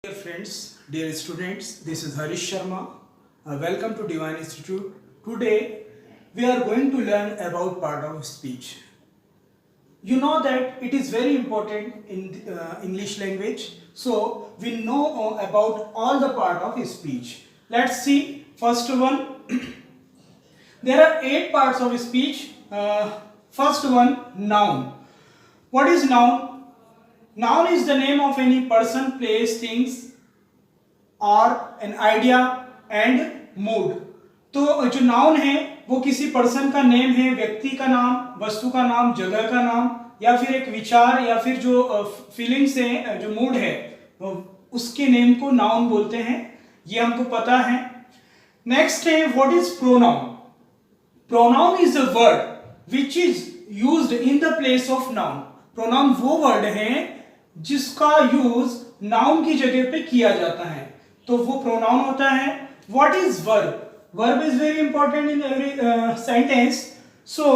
Dear friends, dear students, this is Harish Sharma. Welcome to Divine Institute. Today we are going to learn about part of speech. You know that it is very important in English language. So we know about all the part of speech. Let's see. First one, there are 8 parts of speech. First one, noun. What is noun? Noun is the name of any person, place, things or an idea and mood. तो जो noun है वो किसी person का name है, व्यक्ति का नाम, वस्तु का नाम, जगह का नाम या फिर एक विचार या फिर जो फीलिंग्स है, जो मूड है, उसके नेम को नाउन बोलते हैं. ये हमको पता है. नेक्स्ट है what is pronoun. Pronoun is a word which is used in the place of noun. Pronoun वो वर्ड है जिसका यूज नाउन की जगह पे किया जाता है, तो वो प्रोनाउन होता है. What is verb. Verb is very important in every sentence. So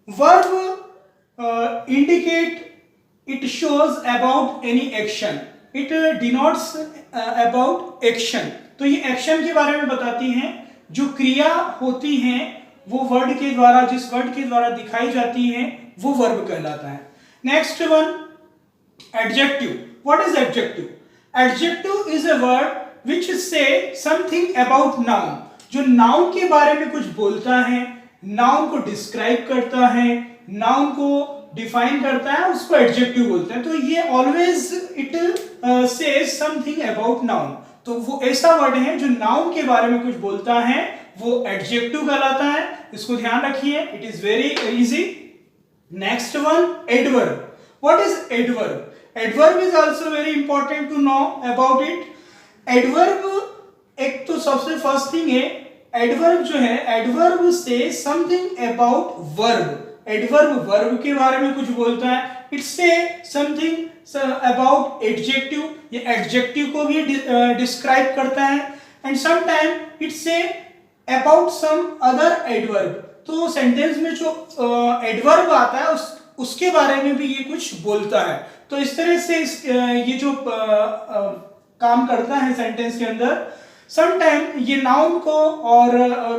verb indicate, it shows about any action, it denotes about action. तो ये एक्शन के बारे में बताती हैं. जो क्रिया होती हैं वो वर्ड के द्वारा, जिस वर्ड के द्वारा दिखाई जाती है वो वर्ब कहलाता है. Next one, adjective. What is adjective? Adjective is a word which say something about noun. जो noun के बारे में कुछ बोलता है, noun को describe करता है, noun को define करता है, उसको adjective बोलते हैं. तो ये always it says something about noun. तो वो ऐसा वर्ड है जो noun के बारे में कुछ बोलता है, वो adjective कहलाता है. इसको ध्यान रखिए. It is very easy. Next one, adverb. What is adverb? Adverb is also very important to know about it. Adverb एक तो सबसे फर्स्ट थिंग है, adverb जो है, adverb से something about verb. Adverb verb के बारे में कुछ बोलता है. It say something about adjective. ये adjective को भी describe करता है. And sometimes it say about some other adverb. तो सेंटेंस में जो adverb आता है उसके बारे में भी ये कुछ बोलता है. तो इस तरह से ये जो काम करता है सेंटेंस के अंदर. समटाइम ये नाउन को और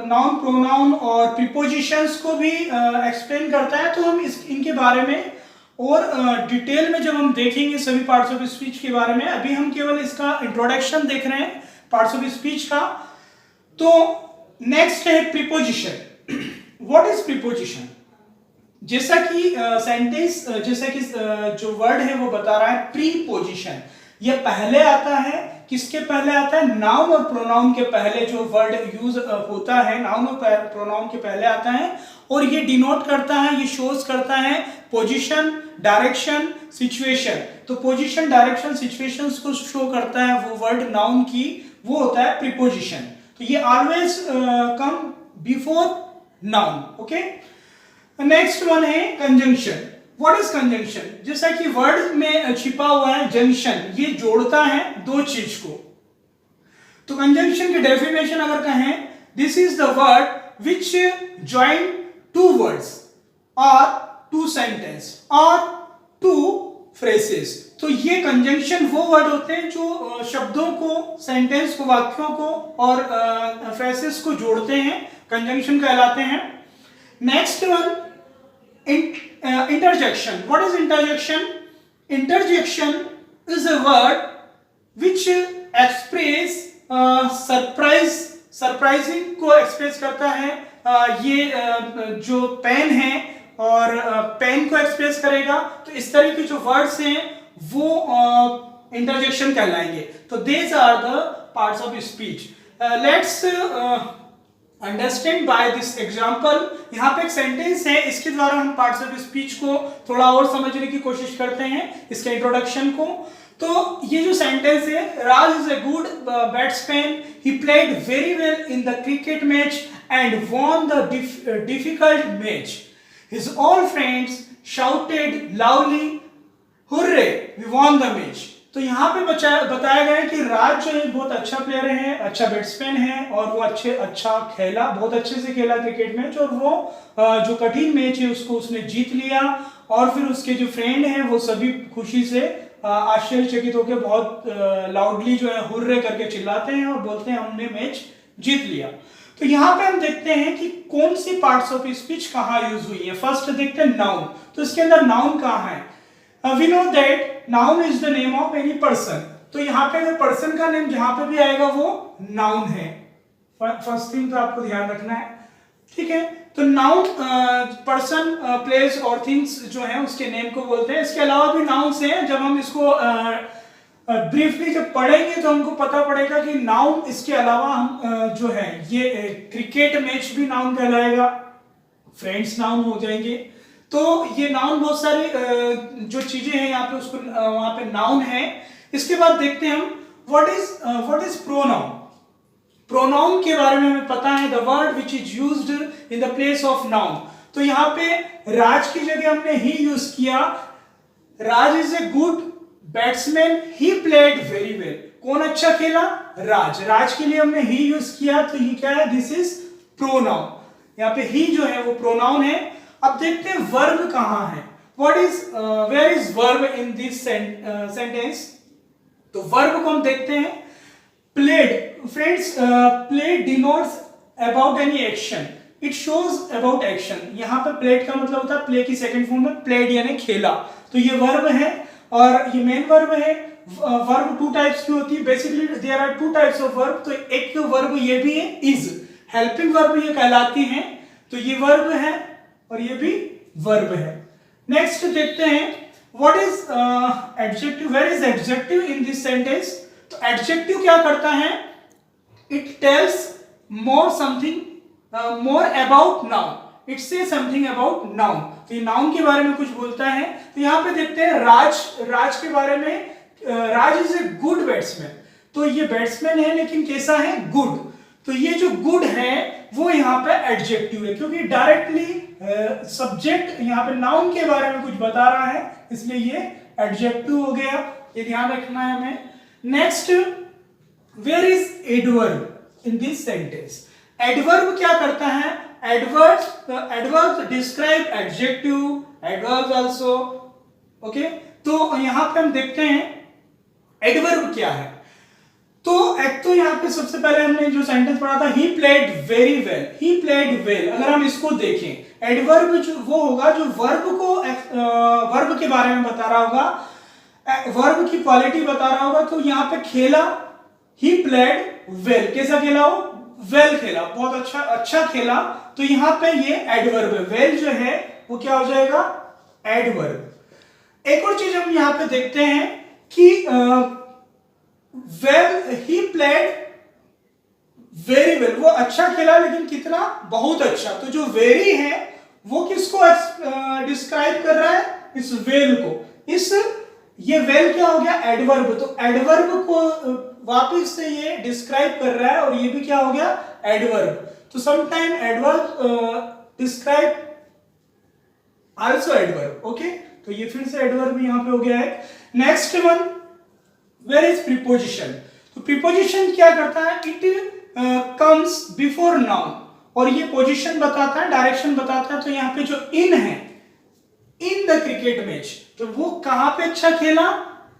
नाउन, प्रोनाउन और प्रीपोजिशंस को भी एक्सप्लेन करता है. तो हम इनके बारे में और डिटेल में जब हम देखेंगे सभी पार्ट्स ऑफ स्पीच के बारे में, अभी हम केवल इसका इंट्रोडक्शन देख रहे हैं पार्ट्स ऑफ स्पीच का. तो नेक्स्ट है प्रीपोजिशन. What is preposition. जैसा कि सेंटेंस, जैसा कि जो वर्ड है वो बता रहा है प्रीपोजिशन. ये पहले आता है. किसके पहले आता है? नाउन और प्रोनाउन के पहले जो वर्ड यूज होता है, नाउन और प्रोनाउन के पहले आता है. और ये डिनोट करता है, ये शोज करता है पोजीशन, डायरेक्शन, सिचुएशन. तो पोजीशन, डायरेक्शन, सिचुएशंस को शो करता है वो वर्ड नाउन की, वो होता है प्रीपोजिशन. तो ये always come before noun. Okay. Next one है कंजंक्शन. What is conjunction. जैसा कि वर्ड में छिपा हुआ है जंक्शन, ये जोड़ता है दो चीज को. तो कंजंक्शन की डेफिनेशन अगर कहें, this is the word which join two words और टू सेंटेंस और टू फ्रेसेस. तो ये कंजंक्शन वो वर्ड होते हैं जो शब्दों को, सेंटेंस को, वाक्यों को और फ्रेसेस को जोड़ते हैं, कंजंक्शन कहलाते हैं. Next one, interjection. What is interjection? Interjection is a word which express surprising को express करता है. ये जो पेन है और पेन को express करेगा. तो इस तरह के जो words हैं वो interjection कहलाएंगे. तो these are the parts of speech. Let's understand by this example. यहाँ पे एक सेंटेंस है, इसके द्वारा हम पार्ट्स ऑफ स्पीच को थोड़ा और समझने की कोशिश करते हैं, इसके इंट्रोडक्शन को. तो ये जो सेंटेंस है, Raj is a good batsman, he played very well in the cricket match and won the difficult match. His all friends shouted loudly, hurray, we won the match. तो यहाँ पे बताया गया है कि राज जो है बहुत अच्छा प्लेयर है, अच्छा बैट्समैन है और वो अच्छा खेला, बहुत अच्छे से खेला क्रिकेट मैच. और वो जो कठिन मैच है उसको उसने जीत लिया. और फिर उसके जो फ्रेंड हैं वो सभी खुशी से आश्चर्यचकित होकर बहुत लाउडली जो है हुर्रे करके चिल्लाते हैं और बोलते हैं हमने मैच जीत लिया। तो यहाँ पे हम देखते हैं कि कौन सी पार्ट्स ऑफ स्पीच कहाँ यूज हुई है। फर्स्ट देखते हैं नाउन, तो इसके अंदर नाउन कहाँ है। We know that noun is the name of any person, तो यहाँ पे अगर पर्सन का नेम जहां पे भी आएगा वो नाउन है। फर्स्ट थिंग तो आपको ध्यान रखना है, ठीक है। तो नाउन पर्सन, प्लेस और थिंग्स जो है उसके नेम को बोलते हैं। इसके अलावा भी नाउन्स हैं, जब हम इसको ब्रीफली जब पढ़ेंगे तो हमको पता पड़ेगा कि नाउन इसके अलावा हम जो है ये क्रिकेट मैच भी नाउन कहलाएगा, फ्रेंड्स नाउन हो जाएंगे। तो ये नाउन बहुत सारी जो चीजें हैं यहाँ पे उसको वहां पे नाउन है। इसके बाद देखते हैं हम व्हाट इज प्रोनाउन। प्रोनाउन के बारे में हमें पता है, the word which is used in the place of noun. तो यहाँ पे राज की जगह हमने ही यूज किया। Raj is a good batsman, he played very well. कौन अच्छा खेला? राज। राज के लिए हमने ही यूज किया, तो ये क्या है? This is pronoun. यहाँ पे ही जो है वो प्रोनाउन है। अब देखते हैं वर्ब कहां है। Where is verb in this sentence. तो वर्ब को हम देखते हैं played. Friends, played denotes about any action, it shows about action. यहाँ पे प्लेड का मतलब होता है प्ले की सेकंड फॉर्म में प्लेड यानी खेला। तो ये वर्ब है और ये मेन वर्ब है। वर्ब टू टाइप्स की होती है, basically there are two types of verb. तो एक वर्ब ये भी है इज, हेल्पिंग वर्ब ये कहलाती हैं। तो ये वर्ब है और ये भी वर्ब है। नेक्स्ट देखते हैं what is adjective. Where is adjective in this sentence. तो एडजेक्टिव क्या करता है? It tells more something more about noun, it say something about noun. तो ये नाउन के बारे में कुछ बोलता है। तो यहां पे देखते हैं राज के बारे में। राज इज ए गुड बैट्समैन। तो ये बैट्समैन है लेकिन कैसा है? गुड। तो ये जो गुड है वो यहाँ पे एडजेक्टिव है, क्योंकि डायरेक्टली सब्जेक्ट यहाँ पे नाउन के बारे में कुछ बता रहा है, इसलिए ये एडजेक्टिव हो गया। ये ध्यान रखना है हमें। Next, where is adverb in this sentence. Adverb क्या करता है? Adverb describe adjective, adverb also. Okay, तो यहां पे हम देखते हैं एडवर्ब क्या है। तो एक तो यहाँ पे सबसे पहले हमने जो सेंटेंस पढ़ा था, ही played very well, he played well. अगर हम इसको देखें, एडवर्ब वो होगा जो वर्ब के बारे में बता रहा होगा, वर्ब की क्वालिटी बता रहा होगा। तो यहाँ पे खेला, ही प्लेड वेल, कैसा खेला हो? वेल खेला, बहुत अच्छा खेला। तो यहाँ पे ये एडवर्ब है। वेल जो है वो क्या हो जाएगा? एडवर्ब। एक और चीज हम यहाँ पे देखते हैं कि वेल, ही प्लेड वेरी वेल, वो अच्छा खेला लेकिन कितना? बहुत अच्छा। तो जो वेरी है वो किसको डिस्क्राइब कर रहा है? इस वेल को। ये वेल क्या हो गया? एडवर्ब। तो एडवर्ब को वापस से ये डिस्क्राइब कर रहा है और ये भी क्या हो गया? एडवर्ब। तो sometime adverb describe also adverb. Okay, तो ये फिर से एडवर्ब यहां पे हो गया है। Next one, where is preposition. तो प्रीपोजिशन क्या करता है? इट कम्स बिफोर नाउन, और ये पोजीशन बताता है, डायरेक्शन बताता है। तो यहाँ पे जो इन है, इन द क्रिकेट मैच, तो वो कहां पे अच्छा खेला?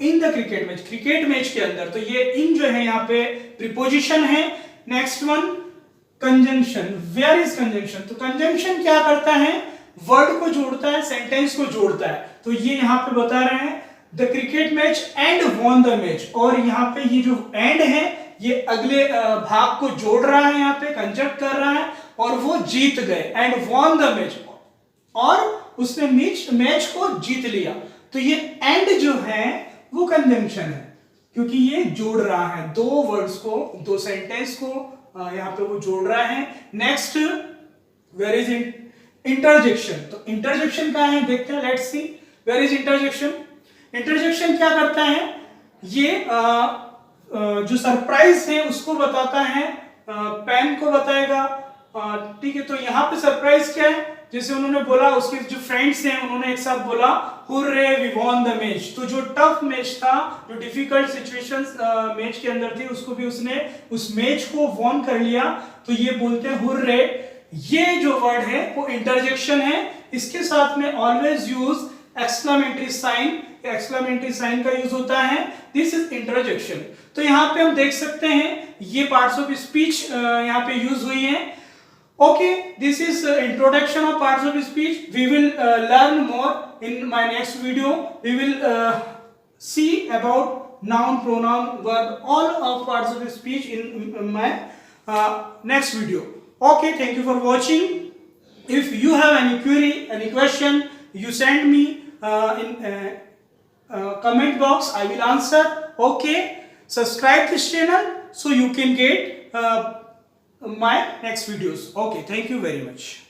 इन the cricket match, cricket match के अंदर। तो ये इन जो है यहाँ पे प्रीपोजिशन है। Next one, conjunction. Where is conjunction. तो कंजंक्शन क्या करता है? वर्ड को जोड़ता है, सेंटेंस को जोड़ता है। तो ये यहाँ पे बता रहे हैं the cricket match and won the match, और यहाँ पे ये जो एंड है ये अगले भाग को जोड़ रहा है, यहाँ पे कंजक्ट कर रहा है, और वो जीत गए। एंड वॉन द मैच, और उसने मैच को जीत लिया। तो ये एंड जो है वो कंजंक्शन है, क्योंकि ये जोड़ रहा है दो वर्ड्स को, दो सेंटेंस को यहाँ पे वो जोड़ रहा है। Next, where is interjection. तो इंटरजेक्शन क्या है देखते हैं, let's see. Where is interjection. Interjection क्या करता है? ये जो सरप्राइज है उसको बताता है, पेन को बताएगा। ठीक है, तो यहाँ पे सरप्राइज क्या है? जैसे उन्होंने बोला, उसके जो फ्रेंड्स हैं उन्होंने एक साथ बोला hurray we won the match. तो जो टफ मैच था, जो डिफिकल्ट सिचुएशंस मैच के अंदर थी, उसको भी उसने उस मैच को वॉन कर लिया। तो ये बोलते हैं हुर्रे। ये जो वर्ड है वो इंटरजेक्शन है। इसके साथ में always use exclamatory sign exclamatory sign का यूज होता है, दिस इज इंटरजेक्शन। तो यहाँ पे हम देख सकते हैं ये पार्ट्स ऑफ स्पीच यहाँ पे यूज हुई है। Okay, this is introduction of parts of speech. We will learn more in my next video. We will see about noun, pronoun, verb, all of parts of speech in my next video. Okay, thank you for watching. If you have any query, any question, you send me in comment box. I will answer. Okay, subscribe this channel so you can get my next videos. Okay, thank you very much.